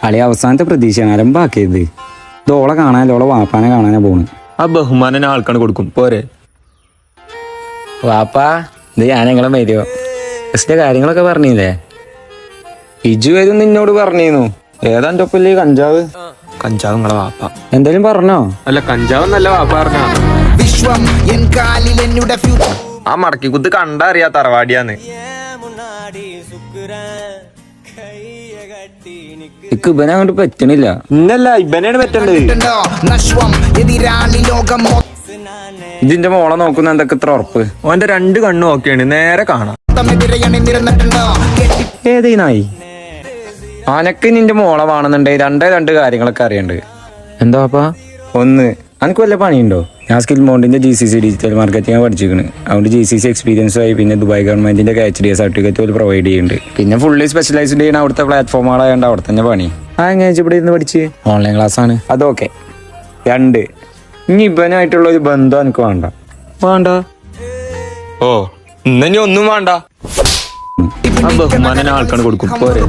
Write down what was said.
അളി അവസാനത്തെ പ്രതീക്ഷയാണ് അലമ്പാക്കിയത്. ഇത് ഓളെ കാണാനല്ല, ഓളെ വാപ്പാനെ കാണാനാ പോണ്. ആ ബഹുമാനം ആൾക്കാണ് കൊടുക്കും പോരെ. വാപ്പാ ഇത് ഞാനെങ്ങനെ വരുമോ? ജസ്റ്റ് കാര്യങ്ങളൊക്കെ പറഞ്ഞില്ലേ? ഇജു വരും നിന്നോട് പറഞ്ഞിരുന്നു. ഏതാ എൻ്റെ ഒപ്പല്ലേ കഞ്ചാവ്? കഞ്ചാവ് നിങ്ങളെ വാപ്പ എന്തേലും പറഞ്ഞോ? അല്ല, കഞ്ചാവ് എന്നല്ല വാപ്പ പറഞ്ഞ. ആ മടക്കി കുത്ത് കണ്ടറിയാ തറവാടിയാന്ന്. ഇക്ക് ഇവനെ അങ്ങോട്ട് പറ്റണില്ല. ഇന്നല്ല ഇവനെയാണ് പറ്റേണ്ടത്. ഇതിന്റെ മോളെ നോക്കുന്ന എന്തൊക്കെ ഇത്ര ഉറപ്പ്? ഓന്റെ 2 കണ്ണും ഓക്കെയാണ്, നേരെ കാണാം. ഏതീ നായി? അനക്ക് നിന്റെ മോളെ വേണമെന്നുണ്ടെങ്കിൽ 2 കാര്യങ്ങളൊക്കെ അറിയണ്ട്. എന്താ പാപ്പാ? ഒന്ന്, അനക്ക് വല്ല പണിയുണ്ടോ? ഞാൻ സ്കിൽ മൗണ്ടിന്റെ GCC ഡിജിറ്റൽ മാർക്കറ്റിംഗ് പഠിച്ചിരിക്കണ്. അതുകൊണ്ട് GCC എക്സ്പീരിയൻസുമായി പിന്നെ ദുബായ് ഗവൺമെന്റിന്റെ HDA സർട്ടിഫിക്കറ്റ് പോലും പ്രൊവൈഡ് ചെയ്യുന്നുണ്ട്. പിന്നെ ഫുള്ളി സ്പെഷ്യലൈസ്ഡ് ചെയ്യുന്ന അവിടുത്തെ പ്ലാറ്റ്ഫോമുകളായതുകൊണ്ട് അവിടെ തന്നെ പണി. എങ്ങനെ ഇവിടെ ഇരുന്ന് പഠിച്ച്? ഓൺലൈൻ ക്ലാസ് ആണ്. അതൊക്കെ 2, ഇനി ഇവനായിട്ടുള്ള ഒരു ബന്ധം എനിക്ക് വേണ്ട. ഓ ഇനി ഒന്നും വേണ്ട. ആ ബഹുമാനം ആൾക്കാണ് കൊടുക്കും പോരെ.